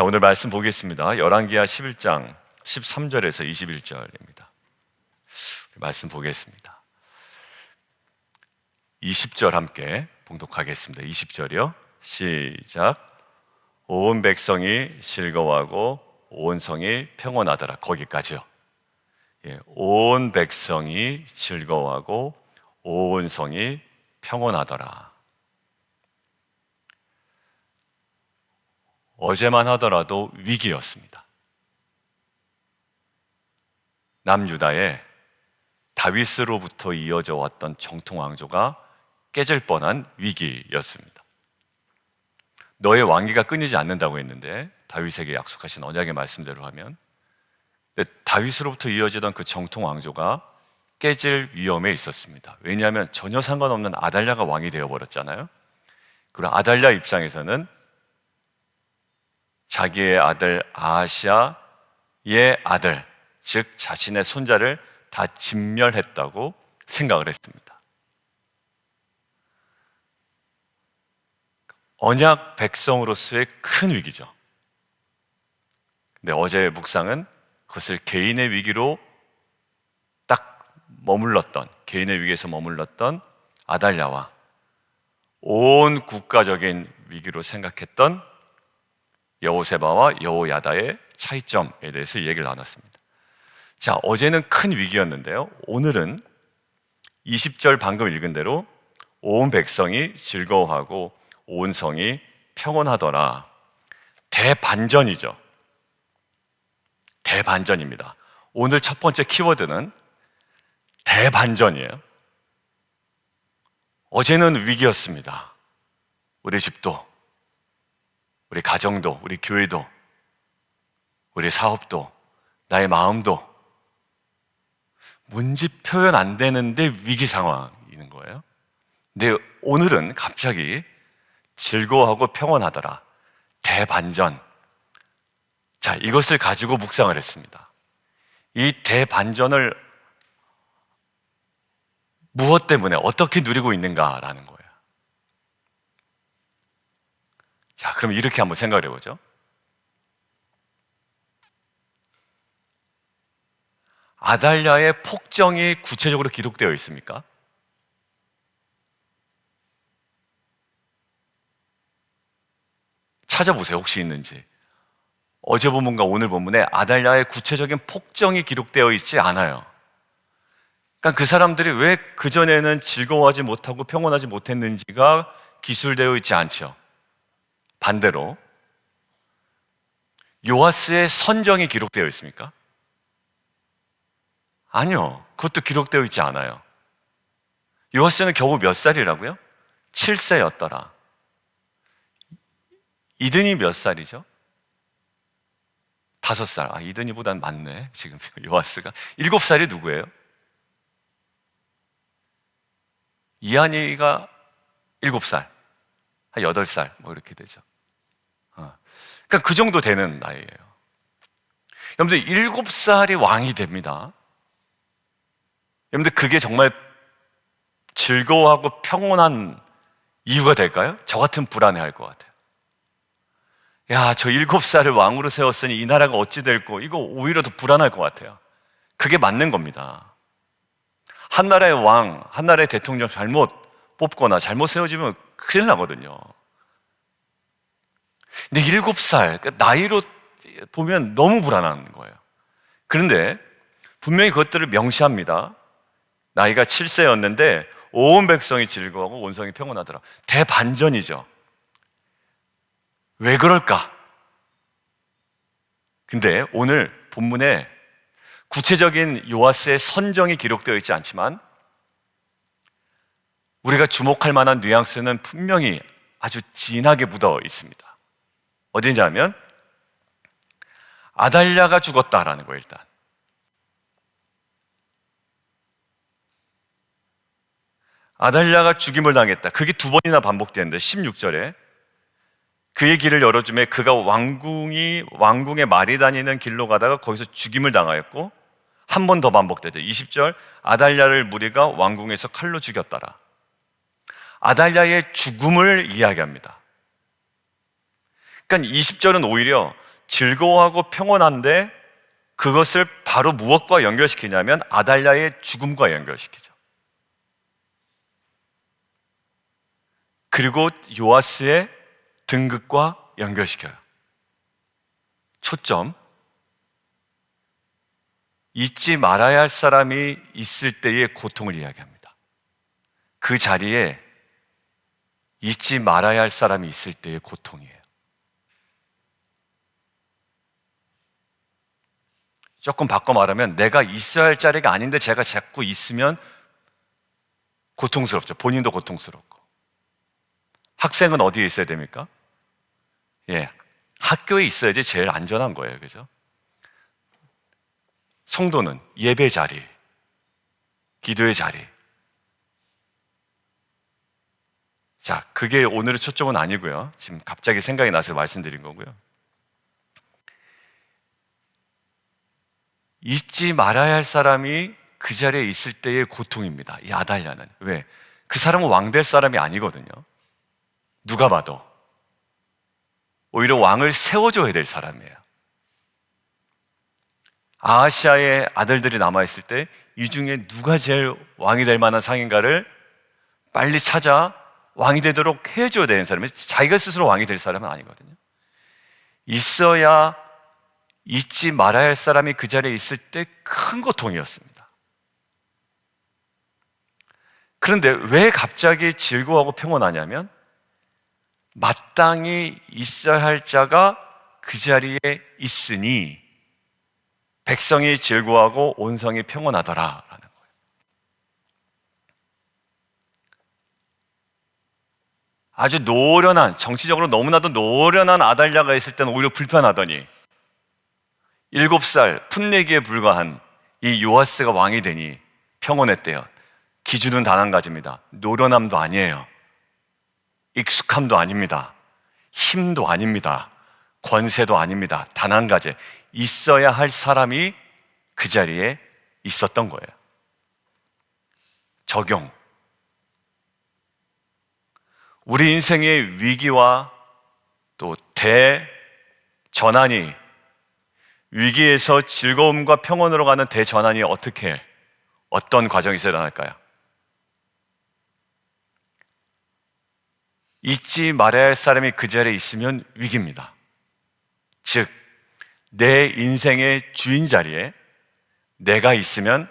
자, 오늘 말씀 보겠습니다. 열왕기하 11장 13절에서 21절입니다. 말씀 보겠습니다. 20절 함께 봉독하겠습니다. 20절이요. 시작. 온 백성이 즐거워하고 온 성이 평온하더라. 거기까지요. 온 백성이 즐거워하고 온 성이 평온하더라. 어제만 하더라도 위기였습니다. 남유다에 다윗으로부터 이어져 왔던 정통 왕조가 깨질 뻔한 위기였습니다. 너의 왕위가 끊이지 않는다고 했는데, 다윗에게 약속하신 언약의 말씀대로 하면, 다윗으로부터 이어지던 그 정통 왕조가 깨질 위험에 있었습니다. 왜냐하면 전혀 상관없는 아달랴가 왕이 되어버렸잖아요. 그리고 아달랴 입장에서는 자기의 아들 아하시아의 아들, 즉 자신의 손자를 다 진멸했다고 생각을 했습니다. 언약 백성으로서의 큰 위기죠. 근데 어제의 묵상은 그것을 개인의 위기로 딱 머물렀던, 개인의 위기에서 머물렀던 아달랴와 온 국가적인 위기로 생각했던 여호세바와 여호야다의 차이점에 대해서 얘기를 나눴습니다. 자, 어제는 큰 위기였는데요, 오늘은 20절 방금 읽은 대로 온 백성이 즐거워하고 온 성이 평온하더라. 대반전이죠. 대반전입니다. 오늘 첫 번째 키워드는 대반전이에요. 어제는 위기였습니다. 우리 집도, 우리 가정도, 우리 교회도, 우리 사업도, 나의 마음도 문제 표현 안 되는데 위기 상황인 거예요. 근데 오늘은 갑자기 즐거워하고 평온하더라. 대반전. 자, 이것을 가지고 묵상을 했습니다. 이 대반전을 무엇 때문에 어떻게 누리고 있는가라는 거예요. 자, 그럼 이렇게 한번 생각을 해보죠. 아달랴의 폭정이 구체적으로 기록되어 있습니까? 찾아보세요, 혹시 있는지. 어제 본문과 오늘 본문에 아달랴의 구체적인 폭정이 기록되어 있지 않아요. 그러니까 그 사람들이 왜 그전에는 즐거워하지 못하고 평온하지 못했는지가 기술되어 있지 않죠. 반대로 요아스의 선정이 기록되어 있습니까? 아니요, 그것도 기록되어 있지 않아요. 요아스는 겨우 몇 살이라고요? 7세였더라. 이드니 몇 살이죠? 5살. 이드니보단 많네, 지금 요아스가. 7살이 누구예요? 이한이가 7살, 한 8살, 뭐 이렇게 되죠. 그러니까 그 정도 되는 나이예요. 여러분들, 7살이 왕이 됩니다. 여러분들, 그게 정말 즐거워하고 평온한 이유가 될까요? 저 같으면 불안해할 것 같아요. 야, 저 7살을 왕으로 세웠으니 이 나라가 어찌 될고, 이거 오히려 더 불안할 것 같아요. 그게 맞는 겁니다. 한 나라의 왕, 한 나라의 대통령 잘못 뽑거나 잘못 세워지면 큰일 나거든요. 근데 7살, 그러니까 나이로 보면 너무 불안한 거예요. 그런데 분명히 그것들을 명시합니다. 나이가 7세였는데 온 백성이 즐거워하고 온 성이 평온하더라. 대반전이죠. 왜 그럴까? 근데 오늘 본문에 구체적인 요아스의 선정이 기록되어 있지 않지만 우리가 주목할 만한 뉘앙스는 분명히 아주 진하게 묻어 있습니다. 어딘지 하면 아달랴가 죽었다라는 거예요. 일단 아달랴가 죽임을 당했다. 그게 2번이나 반복되는데 16절에 그의 길을 열어주매 그가 왕궁의 말이 다니는 길로 가다가 거기서 죽임을 당하였고, 한 번 더 반복되죠. 20절, 아달랴를 무리가 왕궁에서 칼로 죽였더라. 아달랴의 죽음을 이야기합니다. 그러니까 20절은 오히려 즐거워하고 평온한데 그것을 바로 무엇과 연결시키냐면 아달랴의 죽음과 연결시키죠. 그리고 요아스의 등극과 연결시켜요. 초점, 잊지 말아야 할 사람이 있을 때의 고통을 이야기합니다. 그 자리에 잊지 말아야 할 사람이 있을 때의 고통이에요. 조금 바꿔 말하면 내가 있어야 할 자리가 아닌데 제가 자꾸 있으면 고통스럽죠. 본인도 고통스럽고. 학생은 어디에 있어야 됩니까? 학교에 있어야지 제일 안전한 거예요. 그죠? 성도는 예배 자리, 기도의 자리. 자, 그게 오늘의 초점은 아니고요. 지금 갑자기 생각이 나서 말씀드린 거고요. 잊지 말아야 할 사람이 그 자리에 있을 때의 고통입니다. 이 아달랴는. 왜? 그 사람은 왕 될 사람이 아니거든요. 누가 봐도. 오히려 왕을 세워줘야 될 사람이에요. 아하시아의 아들들이 남아있을 때 이 중에 누가 제일 왕이 될 만한 상인가를 빨리 찾아 왕이 되도록 해줘야 되는 사람이에요. 자기가 스스로 왕이 될 사람은 아니거든요. 있어야 잊지 말아야 할 사람이 그 자리에 있을 때 큰 고통이었습니다. 그런데 왜 갑자기 즐거워하고 평온하냐면 마땅히 있어야 할 자가 그 자리에 있으니 백성이 즐거워하고 온 성이 평온하더라라는 거예요. 아주 노련한, 정치적으로 너무나도 노련한 아달랴가 있을 때는 오히려 불편하더니 7살 풋내기에 불과한 이 요아스가 왕이 되니 평온했대요. 기준은 단 한 가지입니다. 노련함도 아니에요. 익숙함도 아닙니다. 힘도 아닙니다. 권세도 아닙니다. 단 한 가지, 있어야 할 사람이 그 자리에 있었던 거예요. 적용. 우리 인생의 위기와 또 대전환이, 위기에서 즐거움과 평온으로 가는 대전환이 어떤 과정에서 일어날까요? 잊지 말아야 할 사람이 그 자리에 있으면 위기입니다. 즉, 내 인생의 주인 자리에 내가 있으면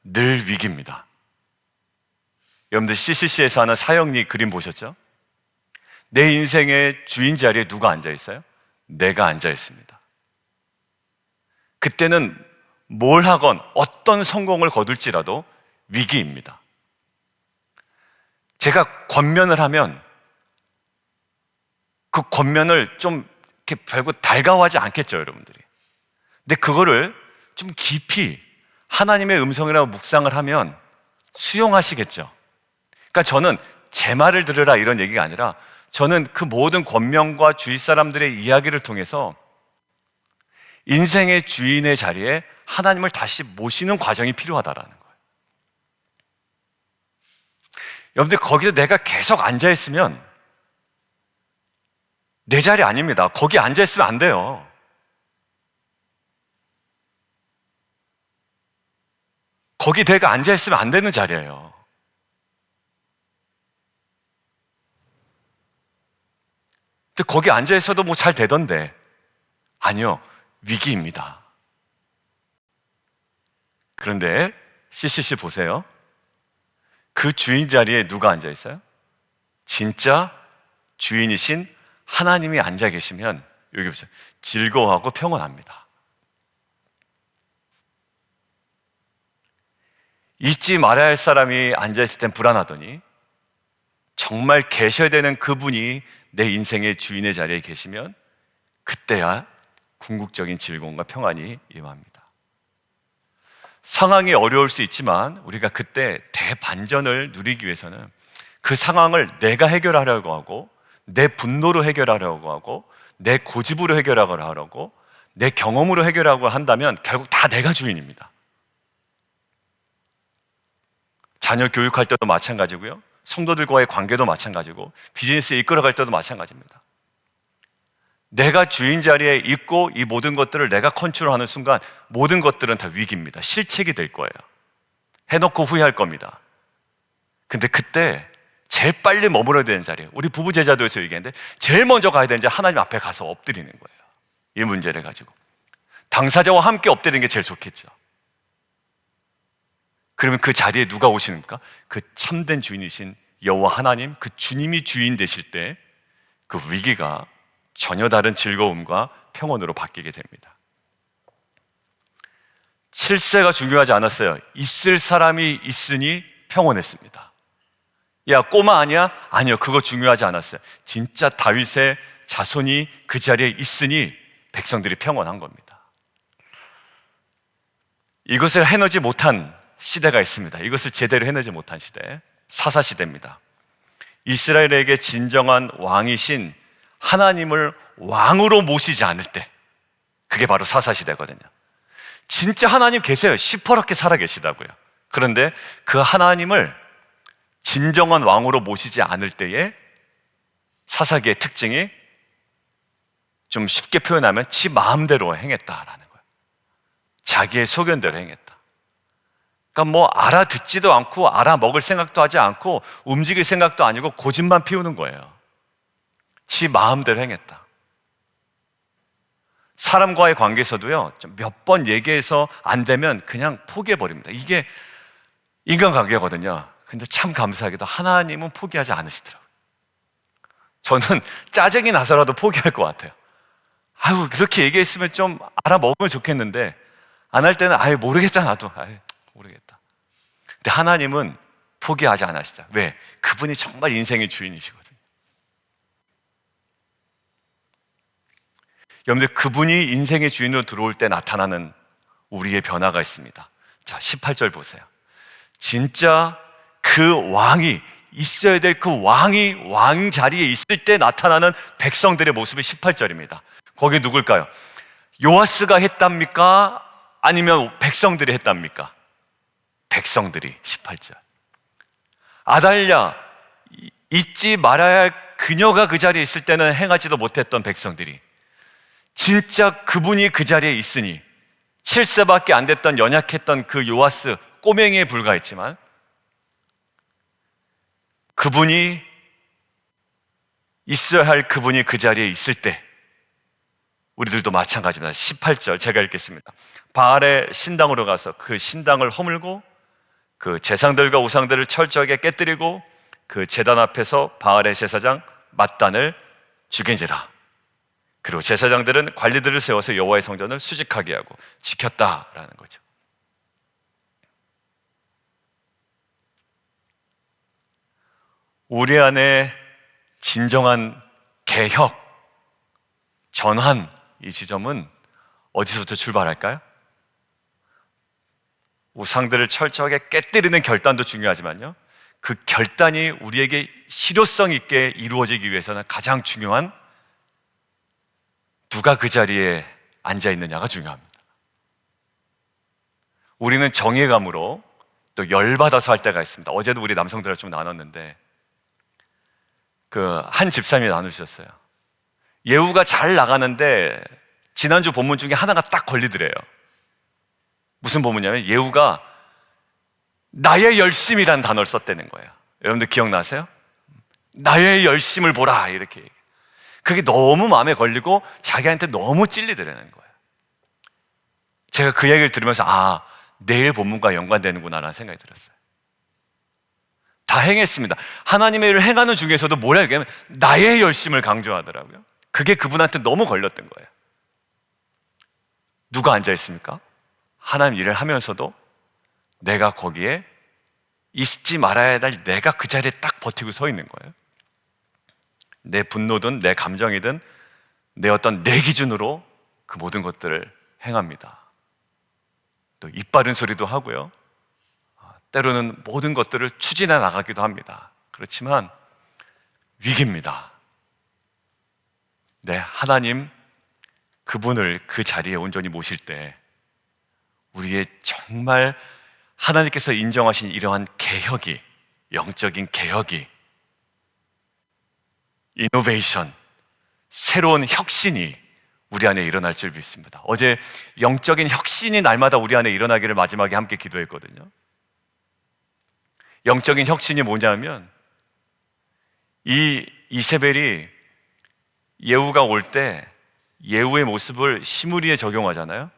늘 위기입니다. 여러분들 CCC에서 하는 사형리 그림 보셨죠? 내 인생의 주인 자리에 누가 앉아 있어요? 내가 앉아 있습니다. 그때는 뭘 하건 어떤 성공을 거둘지라도 위기입니다. 제가 권면을 하면 그 권면을 좀 이렇게 별거 달가워하지 않겠죠, 여러분들이. 근데 그거를 좀 깊이 하나님의 음성이라고 묵상을 하면 수용하시겠죠. 그러니까 저는 제 말을 들으라 이런 얘기가 아니라 저는 그 모든 권면과 주위 사람들의 이야기를 통해서 인생의 주인의 자리에 하나님을 다시 모시는 과정이 필요하다라는 거예요. 여러분들 거기서 내가 계속 앉아있으면 내 자리 아닙니다. 거기 앉아있으면 안 돼요. 거기 내가 앉아있으면 안 되는 자리예요. 거기 앉아있어도 뭐 잘 되던데. 아니요, 위기입니다. 그런데 CCC 보세요. 그 주인 자리에 누가 앉아있어요? 진짜 주인이신 하나님이 앉아 계시면 여기 보세요. 즐거워하고 평온합니다. 잊지 말아야 할 사람이 앉아있을 땐 불안하더니 정말 계셔야 되는 그분이 내 인생의 주인의 자리에 계시면 그때야 궁극적인 즐거움과 평안이 임합니다. 상황이 어려울 수 있지만 우리가 그때 대반전을 누리기 위해서는 그 상황을 내가 해결하려고 하고 내 분노로 해결하려고 하고 내 고집으로 해결하려고 내 경험으로 해결하려고 한다면 결국 다 내가 주인입니다. 자녀 교육할 때도 마찬가지고요. 성도들과의 관계도 마찬가지고 비즈니스 이끌어갈 때도 마찬가지입니다. 내가 주인 자리에 있고 이 모든 것들을 내가 컨트롤하는 순간 모든 것들은 다 위기입니다. 실책이 될 거예요. 해놓고 후회할 겁니다. 근데 그때 제일 빨리 머물러야 되는 자리에, 우리 부부 제자도에서 얘기했는데 제일 먼저 가야 되는 자리, 하나님 앞에 가서 엎드리는 거예요. 이 문제를 가지고 당사자와 함께 엎드리는 게 제일 좋겠죠. 그러면 그 자리에 누가 오시는가? 그 참된 주인이신 여호와 하나님, 그 주님이 주인 되실 때 그 위기가 전혀 다른 즐거움과 평온으로 바뀌게 됩니다. 7세가 중요하지 않았어요. 있을 사람이 있으니 평온했습니다. 야, 꼬마 아니야? 아니요, 그거 중요하지 않았어요. 진짜 다윗의 자손이 그 자리에 있으니 백성들이 평온한 겁니다. 이것을 해내지 못한 시대가 있습니다. 이것을 제대로 해내지 못한 시대, 사사시대입니다. 이스라엘에게 진정한 왕이신 하나님을 왕으로 모시지 않을 때, 그게 바로 사사시대거든요. 진짜 하나님 계세요. 시퍼렇게 살아계시다고요. 그런데 그 하나님을 진정한 왕으로 모시지 않을 때에 사사기의 특징이, 좀 쉽게 표현하면 지 마음대로 행했다라는 거예요. 자기의 소견대로 행했다. 그러니까 뭐 알아듣지도 않고 알아먹을 생각도 하지 않고 움직일 생각도 아니고 고집만 피우는 거예요. 지 마음대로 행했다. 사람과의 관계에서도요, 몇 번 얘기해서 안 되면 그냥 포기해버립니다. 이게 인간관계거든요. 근데 참 감사하게도 하나님은 포기하지 않으시더라고요. 저는 짜증이 나서라도 포기할 것 같아요. 아유, 그렇게 얘기했으면 좀 알아먹으면 좋겠는데 안 할 때는 아유, 모르겠다, 나도 모르겠다. 근데 하나님은 포기하지 않으시다. 왜? 그분이 정말 인생의 주인이시거든요. 여러분들, 그분이 인생의 주인으로 들어올 때 나타나는 우리의 변화가 있습니다. 자, 18절 보세요. 진짜 그 왕이 있어야 될 그 왕이 왕 자리에 있을 때 나타나는 백성들의 모습이 18절입니다. 거기 누굴까요? 요아스가 했답니까? 아니면 백성들이 했답니까? 백성들이. 18절. 아달랴, 잊지 말아야 할 그녀가 그 자리에 있을 때는 행하지도 못했던 백성들이 진짜 그분이 그 자리에 있으니 7세밖에 안 됐던 연약했던 그 요아스, 꼬맹이에 불과했지만 그분이 있어야 할 그분이 그 자리에 있을 때 우리들도 마찬가지입니다. 18절 제가 읽겠습니다. 바알의 신당으로 가서 그 신당을 허물고 그 제상들과 우상들을 철저하게 깨뜨리고 그 제단 앞에서 바알의 제사장 맏단을 죽인지라. 그리고 제사장들은 관리들을 세워서 여호와의 성전을 수직하게 하고 지켰다라는 거죠. 우리 안에 진정한 개혁, 전환, 이 지점은 어디서부터 출발할까요? 우상들을 철저하게 깨뜨리는 결단도 중요하지만요, 그 결단이 우리에게 실효성 있게 이루어지기 위해서는 가장 중요한 누가 그 자리에 앉아 있느냐가 중요합니다. 우리는 정의감으로 또 열받아서 할 때가 있습니다. 어제도 우리 남성들과 좀 나눴는데 그 한 집사님이 나누셨어요. 예후가 잘 나가는데 지난주 본문 중에 하나가 딱 걸리더래요. 무슨 본문이냐면 예후가 나의 열심이라는 단어를 썼다는 거예요. 여러분들 기억나세요? 나의 열심을 보라, 이렇게. 그게 너무 마음에 걸리고 자기한테 너무 찔리더라는 거예요. 제가 그 얘기를 들으면서 내일 본문과 연관되는구나라는 생각이 들었어요. 다 행했습니다. 하나님의 일을 행하는 중에서도 뭐라 얘기하면 나의 열심을 강조하더라고요. 그게 그분한테 너무 걸렸던 거예요. 누가 앉아 있습니까? 하나님 일을 하면서도 내가 거기에 있지 말아야 할 내가 그 자리에 딱 버티고 서 있는 거예요. 내 분노든 내 감정이든 내 어떤 내 기준으로 그 모든 것들을 행합니다. 또 입 바른 소리도 하고요, 때로는 모든 것들을 추진해 나가기도 합니다. 그렇지만 위기입니다. 하나님 그분을 그 자리에 온전히 모실 때 우리의 정말 하나님께서 인정하신 이러한 개혁이, 영적인 개혁이, 이노베이션, 새로운 혁신이 우리 안에 일어날 줄 믿습니다. 어제 영적인 혁신이 날마다 우리 안에 일어나기를 마지막에 함께 기도했거든요. 영적인 혁신이 뭐냐면 이 이세벨이 예후가 올 때 예후의 모습을 시므리에 적용하잖아요.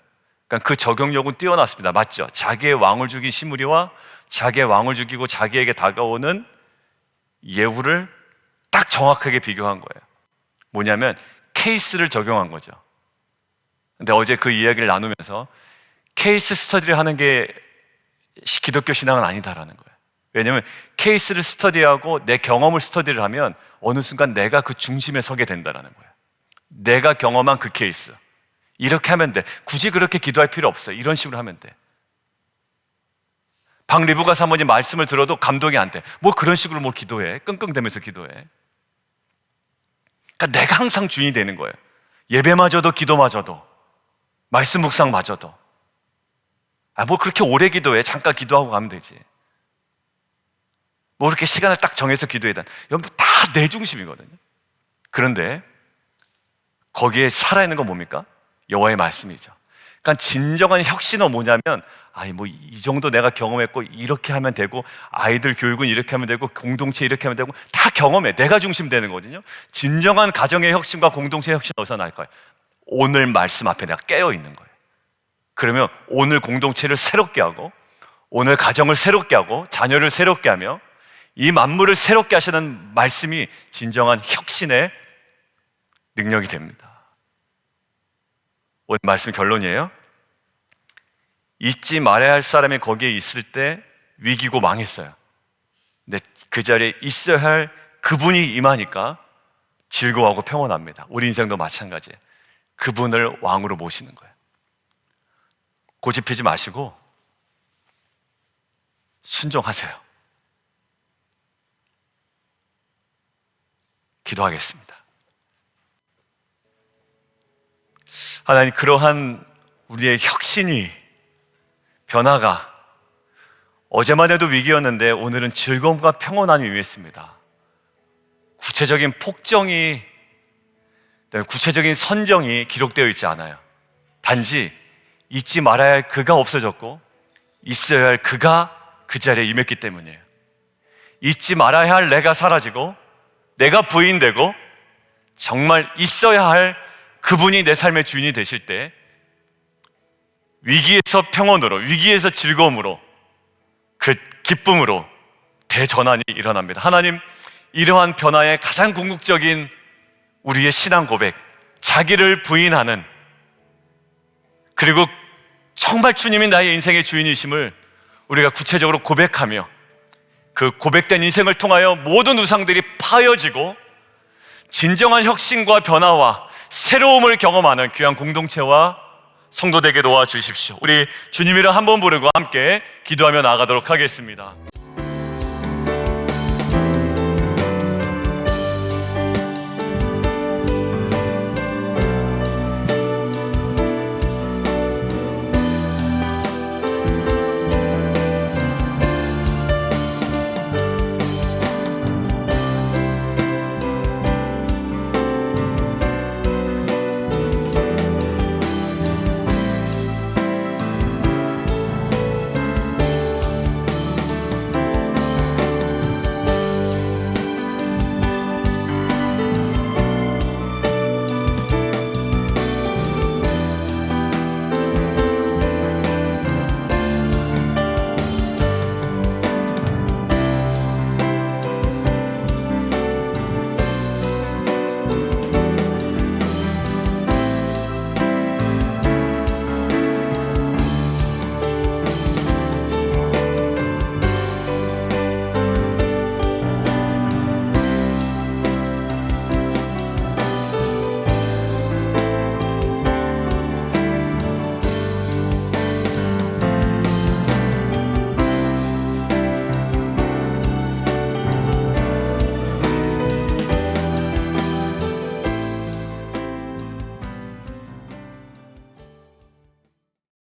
그러니까 그 적용력은 뛰어났습니다. 맞죠? 자기의 왕을 죽인 시므리와 자기의 왕을 죽이고 자기에게 다가오는 예후를 딱 정확하게 비교한 거예요. 뭐냐면 케이스를 적용한 거죠. 근데 어제 그 이야기를 나누면서 케이스 스터디를 하는 게 기독교 신앙은 아니다라는 거예요. 왜냐하면 케이스를 스터디하고 내 경험을 스터디를 하면 어느 순간 내가 그 중심에 서게 된다는 거예요. 내가 경험한 그 케이스, 이렇게 하면 돼. 굳이 그렇게 기도할 필요 없어요. 이런 식으로 하면 돼. 박리부가 사모님 말씀을 들어도 감동이 안 돼. 뭐 그런 식으로 뭐 기도해, 끙끙대면서 기도해. 그러니까 내가 항상 주인이 되는 거예요. 예배마저도, 기도마저도, 말씀 묵상마저도. 뭐 그렇게 오래 기도해. 잠깐 기도하고 가면 되지. 뭐 그렇게 시간을 딱 정해서 기도해야 돼. 여러분들 다 내 중심이거든요. 그런데 거기에 살아있는 건 뭡니까? 여호와의 말씀이죠. 그러니까 진정한 혁신은 뭐냐면, 뭐 이 정도 내가 경험했고 이렇게 하면 되고, 아이들 교육은 이렇게 하면 되고, 공동체 이렇게 하면 되고, 다 경험해. 내가 중심 되는 거거든요. 진정한 가정의 혁신과 공동체의 혁신은 어디서 날 거예요? 오늘 말씀 앞에 내가 깨어 있는 거예요. 그러면 오늘 공동체를 새롭게 하고, 오늘 가정을 새롭게 하고, 자녀를 새롭게 하며, 이 만물을 새롭게 하시는 말씀이 진정한 혁신의 능력이 됩니다. 오늘 말씀 결론이에요. 잊지 말아야 할 사람이 거기에 있을 때 위기고 망했어요. 근데 그 자리에 있어야 할 그분이 임하니까 즐거워하고 평온합니다. 우리 인생도 마찬가지예요. 그분을 왕으로 모시는 거예요. 고집피지 마시고 순종하세요. 기도하겠습니다. 하나님, 그러한 우리의 혁신이, 변화가 어제만 해도 위기였는데 오늘은 즐거움과 평온함이 임했습니다. 구체적인 폭정이, 구체적인 선정이 기록되어 있지 않아요. 단지 잊지 말아야 할 그가 없어졌고 있어야 할 그가 그 자리에 임했기 때문이에요. 잊지 말아야 할 내가 사라지고 내가 부인되고 정말 있어야 할 그분이 내 삶의 주인이 되실 때 위기에서 평온으로, 위기에서 즐거움으로, 그 기쁨으로 대전환이 일어납니다. 하나님, 이러한 변화의 가장 궁극적인 우리의 신앙 고백, 자기를 부인하는, 그리고 정말 주님이 나의 인생의 주인이심을 우리가 구체적으로 고백하며 그 고백된 인생을 통하여 모든 우상들이 파여지고 진정한 혁신과 변화와 새로움을 경험하는 귀한 공동체와 성도 되게 도와주십시오. 우리 주님 이름 한번 부르고 함께 기도하며 나아가도록 하겠습니다.